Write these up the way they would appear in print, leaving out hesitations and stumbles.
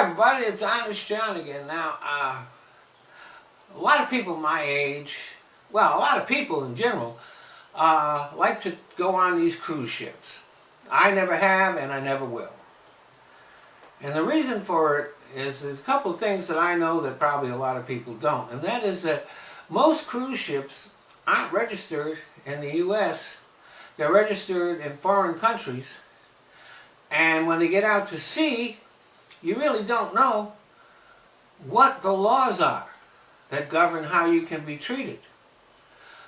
everybody, it's Honest John again. Now, a lot of people my age, well, a lot of people in general, like to go on these cruise ships. I never have, and I never will. And the reason for it is there's a couple of things that I know that probably a lot of people don't. And that is that most cruise ships aren't registered in the U.S. They're registered in foreign countries. And when they get out to sea, you really don't know what the laws are that govern how you can be treated.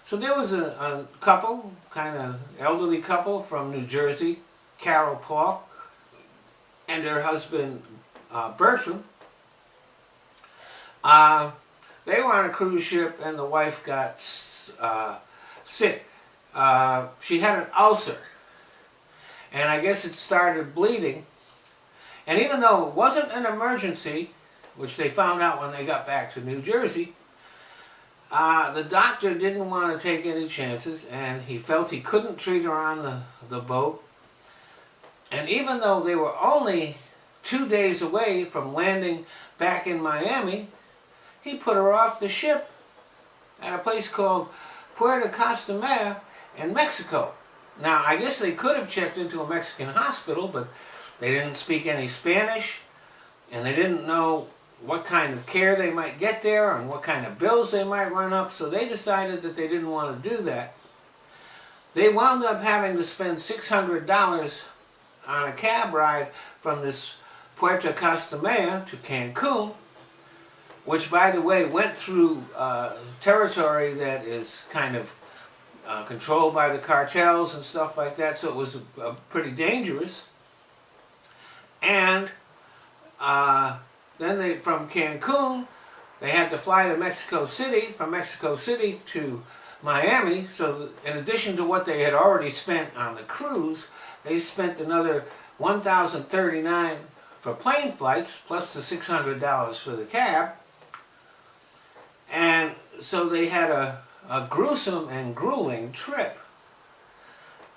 So there was a couple, kind of elderly couple from New Jersey, Carol Paul, and her husband Bertram. They were on a cruise ship and the wife got sick. She had an ulcer, and I guess it started bleeding. And even though it wasn't an emergency, which they found out when they got back to New Jersey, the doctor didn't want to take any chances, and he felt he couldn't treat her on the boat. And even though they were only 2 days away from landing back in Miami, he put her off the ship at a place called Puerto Costumare in Mexico. Now, I guess they could have checked into a Mexican hospital, but they didn't speak any Spanish, and they didn't know what kind of care they might get there and what kind of bills they might run up, so they decided that they didn't want to do that. They wound up having to spend $600 on a cab ride from this Puerto Costumare to Cancun, which, by the way, went through territory that is kind of controlled by the cartels and stuff like that, so it was pretty dangerous. And then from Cancun, they had to fly to Mexico City, from Mexico City to Miami, so in addition to what they had already spent on the cruise, they spent another $1,039 for plane flights, plus the $600 for the cab. And so they had a gruesome and grueling trip.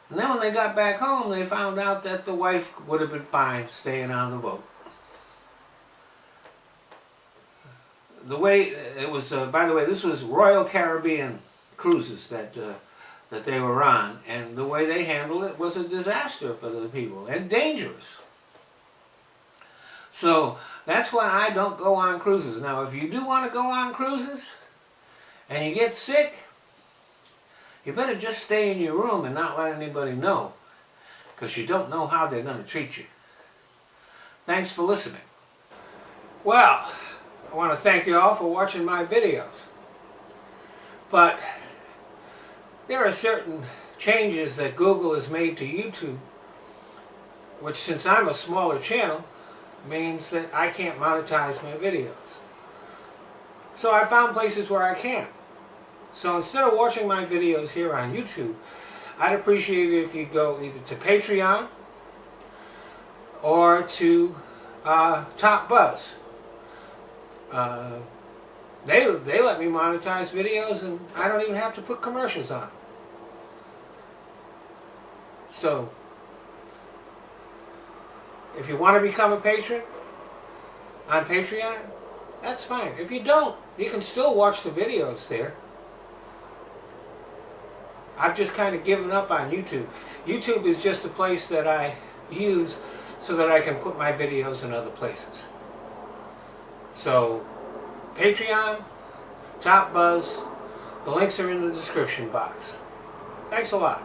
And then when they got back home, they found out that the wife would have been fine staying on the boat. The way it was, by the way, this was Royal Caribbean cruises that they were on, and the way they handled it was a disaster for the people and dangerous. So that's why I don't go on cruises. Now, if you do want to go on cruises and you get sick, you better just stay in your room and not let anybody know, because you don't know how they're going to treat you. Thanks for listening. Well, I want to thank you all for watching my videos. But there are certain changes that Google has made to YouTube, which, since I'm a smaller channel, means that I can't monetize my videos. So I found places where I can. So instead of watching my videos here on YouTube, I'd appreciate it if you go either to Patreon or to Top Buzz. They let me monetize videos, and I don't even have to put commercials on. So if you want to become a patron on Patreon, that's fine. If you don't, you can still watch the videos there. I've just kind of given up on YouTube. YouTube is just a place that I use so that I can put my videos in other places. So, Patreon, Top Buzz, the links are in the description box. Thanks a lot.